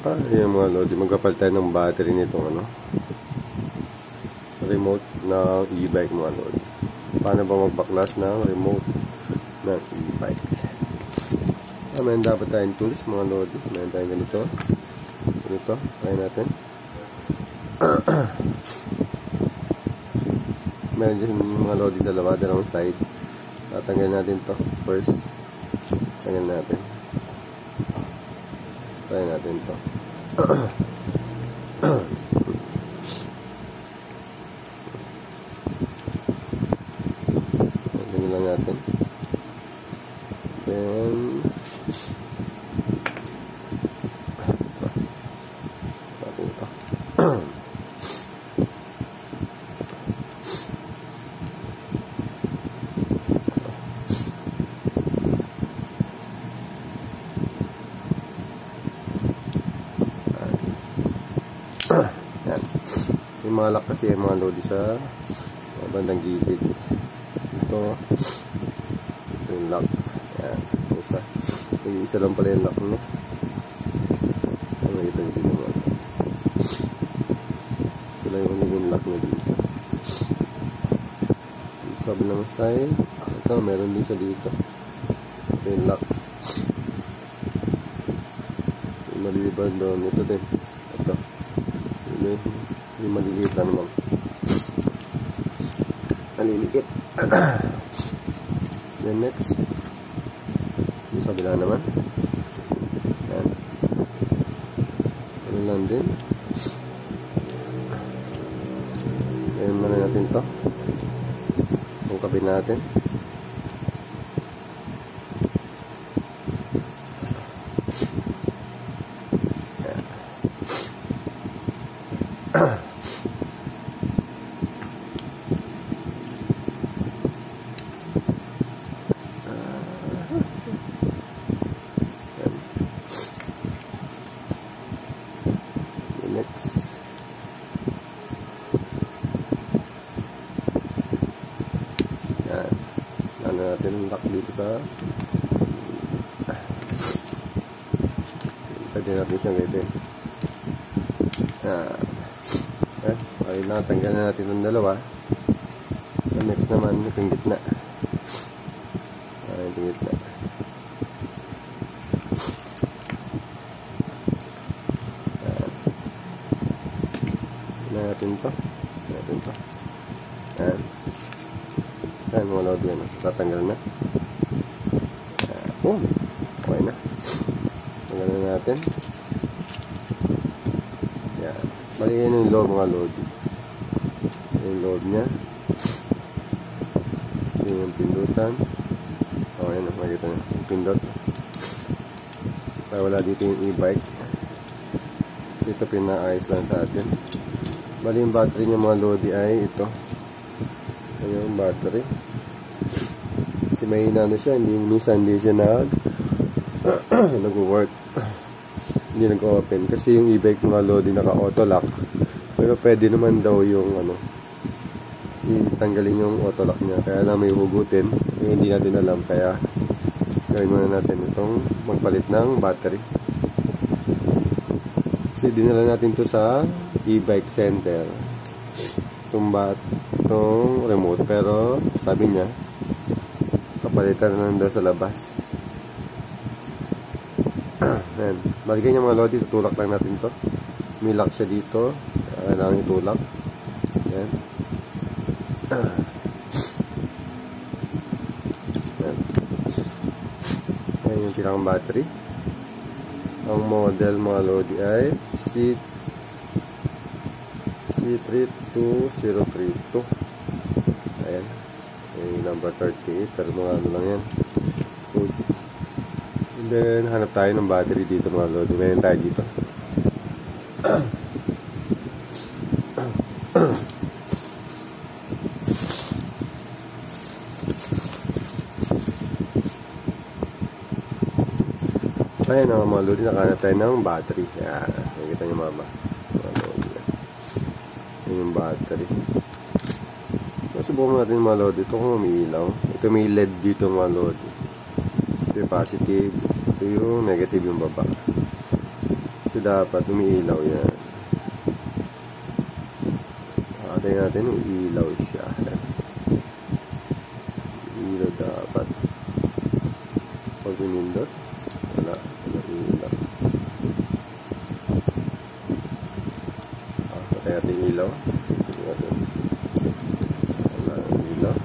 Ayan mga lodi, magkapal tayo ng battery nitong ano, remote na e-bike mga lodi. Paano ba magbaklas ng remote ng e-bike? Mayroon dapat tayong tools mga lodi. Mayroon tayong ganito. Ganito, try natin. Meron dyan mga lodi dalawang side. Tatanggalin natin to first. Tanggalin natin. Try natin to. Tanggalin lang natin. Then natin ito. Yan. Yung mga lock kasi yung mga lodi sa bandang gilid. Ito yung lock. Yan. Isa lang pala yung lock no? Ito dito naman. Sila yung lock na dito. Sabi naman side. Ito meron din siya dito. Ito yung lock. Yung maliban doon. Ito din. Ito. Yung maliliit lang naman. Maliliit. Then next. Yung sa bila naman. Yan. Ano lang din. Ngayon muna natin to. Ang kabin natin. Next. Yan. Ano natin lock dito sa pwede natin siyang gawin. Yan. Okay na, tanggalin natin ng dalawa. Next naman, itong gitna. Itong gitna. Natin to. Yan. Yan mga lodi yan. Tatanggal na. Oh, okay na. Tanggalin natin. Yan. Bali yan yung loob mga lodi. Yung loob niya. Yung pindutan. Okay na. Makikita na. Yung pindot. Kaya wala dito yung e-bike. Ito pinaayos lang sa atin. Bali yung battery niya mga lodi ay ito. Ayan yung battery. Kasi mahina na siya. Minsan hindi siya nag-work. Hindi nag-open. Kasi yung e-bike mga lodi naka-auto lock. Pero pwede naman daw yung itanggalin yung auto lock niya. Kaya lang may hugutin. Yung hindi natin alam. Kaya gawin muna natin itong magpalit ng battery. Kasi dinala natin to sa e-bike center itong remote, pero sabi niya kapalitan na daw sa labas. Ayan, baligyan niya mga lodi, tutulak lang natin to. May lock siya dito, kailangan itulak. Ayan. Ayan. Ayan yung pinakang battery. Ang model mga lodi ay C32032. Ayan. Yung number 38. Pero mga ano lang yan. Good. And then, hanap tayo ng battery dito mga lodi. Mayroon tayo dito. Ayan mga lodi. Nakahanap tayo ng battery. Ayan. Nakikita nyo mga lodi. Yung battery. Subukan natin mga lodi. Ito kung umiilaw. Ito may LED dito mga lodi. Ito yung positive. Ito yung negative yung baba. Kasi dapat umiilaw yan. Pakatay natin umiilaw siya. Umiilaw dapat. Pag pinindot, wala ilaw. Patay natin ilaw. Wala ilaw.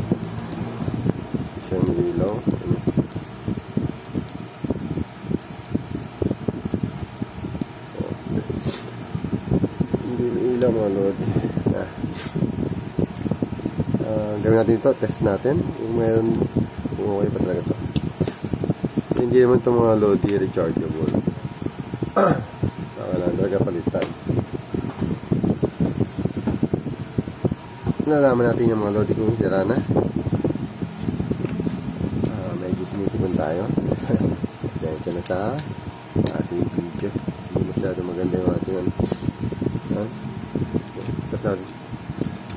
Siya yung ilaw. Hindi ilaw mga lodi. Gawin natin ito, test natin kung mayroon, kung okay pa talaga ito. Kasi hindi naman ito mga lodi rechargeable. Kailangan talaga palitan. Nalaman natin yung mga lodi kung sira na. Medyo sinisipon tayo. Pasensya na sa ating video. Hindi masyado maganda yung ating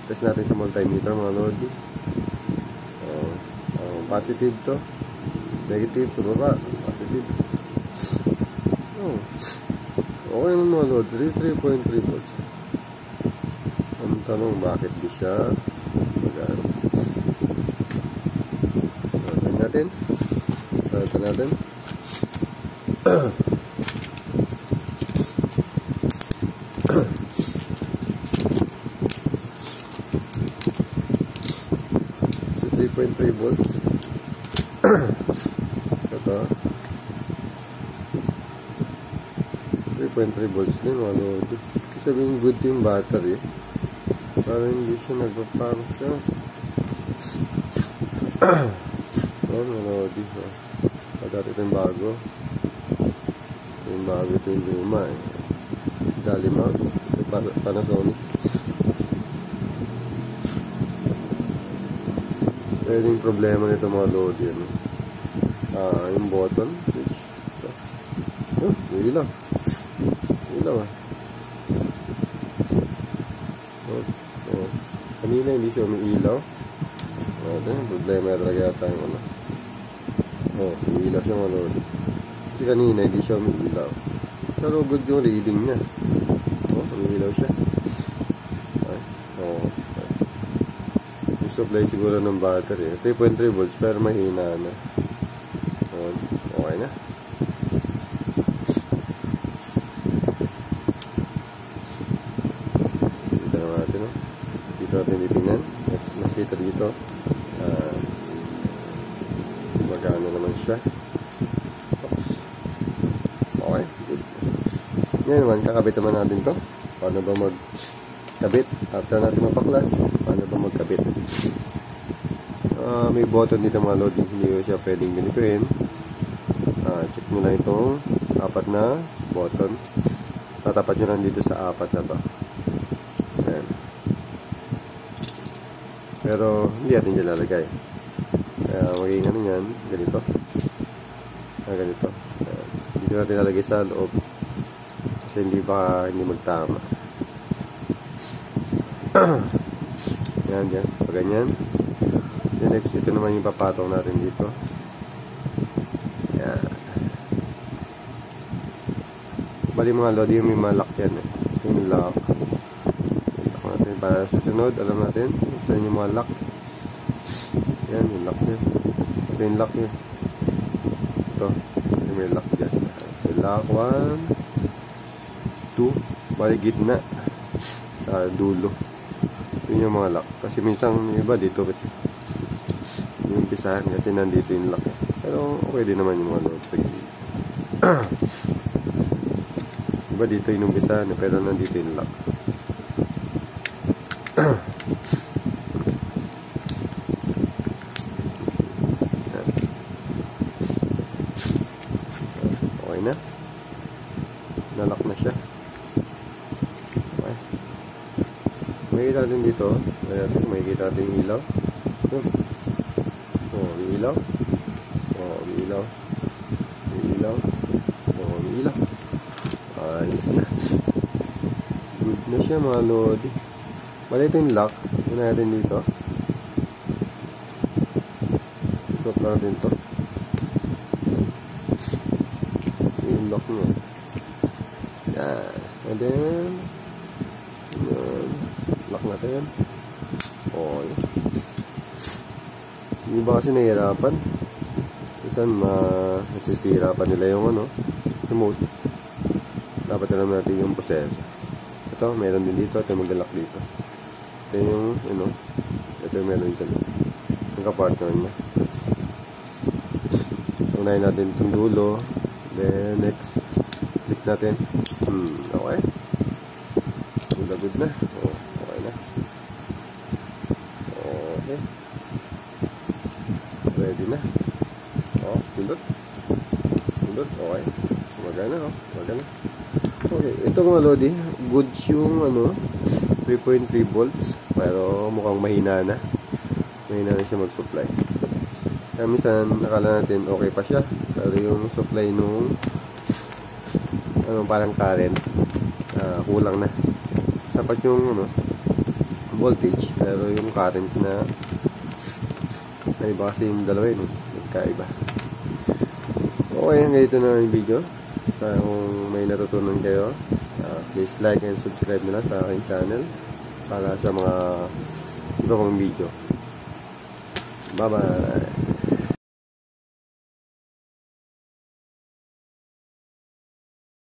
test natin sa multimeter mga lodi. Positive to, negative sa baba, positive. Okay naman mga lodi, 3.3 volts. Ang tanong, bakit di siya mag-ano? Palitan natin. 3.3 volts. Ito 3.3 volts din mga lodi. Sabihin good yung battery. Parang hindi siya nagpaparo siya. Mga lodi. Dati ito yung bago. Yung bago ito yung luma eh. Dalimax. Panasonic. Pwedeng problema nito mga lodi yan. Yung button switch. Ilaw. Kanina hindi siya umiilaw. Problema talaga yata yung ano. Umiilaw siya mga lodi. Kasi kanina hindi siya umiilaw. Pero good yung reading niya. Umiilaw siya. Yung supply siguro ng battery 3.3 volts pero mahina na. Okay na. Dito natin dito natin titingnan. Mas kita dito magano naman siya. Okay, good. Ngayon naman kakabit naman natin to. Paano ba magkabit? After natin mapaklas, paano ba magkabit? May button dito mga lodi, hindi siya pwedeng ganituin. Check mo lang itong apat na button. Tatapat nyo lang dito sa apat na to. Ayan. Pero hindi natin dyan lalagay. Kaya magiging ano yan, ganito. Ganito. Ayan. Dito natin lalagay sa loob. Kasi hindi magtama. Yan, dyan. Pag ganyan. Then next, ito naman yung papatong natin dito. Yan. Bali mga lodi, yung may malak yan eh. Yung lock. Lock natin para susunod. Alam natin, saan yung mga lock. Yan, yung lock yun. Ito yung lock yun. Ito, yung may lock dyan. So, lock 1, 2, bali gitna. Sa dulo. Yun yung mga lock. Kasi minsan yung iba dito kasi yung umpisahan kasi nandito yung lock. Pero okay din naman yung mga lock. Iba dito yung umpisahan pero nandito yung lock. Okay na. Nalock na siya. Okay. Makikita natin dito. Makikita natin yung ilaw. Ilaw. Ilaw. Ilaw. Ilaw. Ayos na. Good na siya mga lodi. Bali ito yung lock. Una natin dito. Isot natin ito. Yung lock nyo. Yan. then lock natin. Okay. Hindi ba kasi nahihirapan? Minsan nasisira pa nila yung remote. Dapat alam natin yung proseso. Ito, meron din dito. Ito yung mag-lock dito. Ito yung, ito yung meron dito. Yung kapartner niya. So, unahin natin itong dulo. Then, next, click natin. Okay. Good na. Oh, okay na. Okay. Ready na. Oh, pindot. Pindot, okay. Magana, magana. Okay, ito mga lodi, goods yung 3.3 volts, pero mukhang mahina na. Mahina na siya mag-supply. Kaya minsan, nakala natin okay pa siya, pero yung supply nung parang current, kulang na. Sapat yung voltage, pero yung current na iba kasi yung dalawa yun, nagkaiba. Okay, hanggang dito na yung video. Kung may natutunan kayo, please like and subscribe nila sa aking channel para sa mga iba pang video. Bye bye.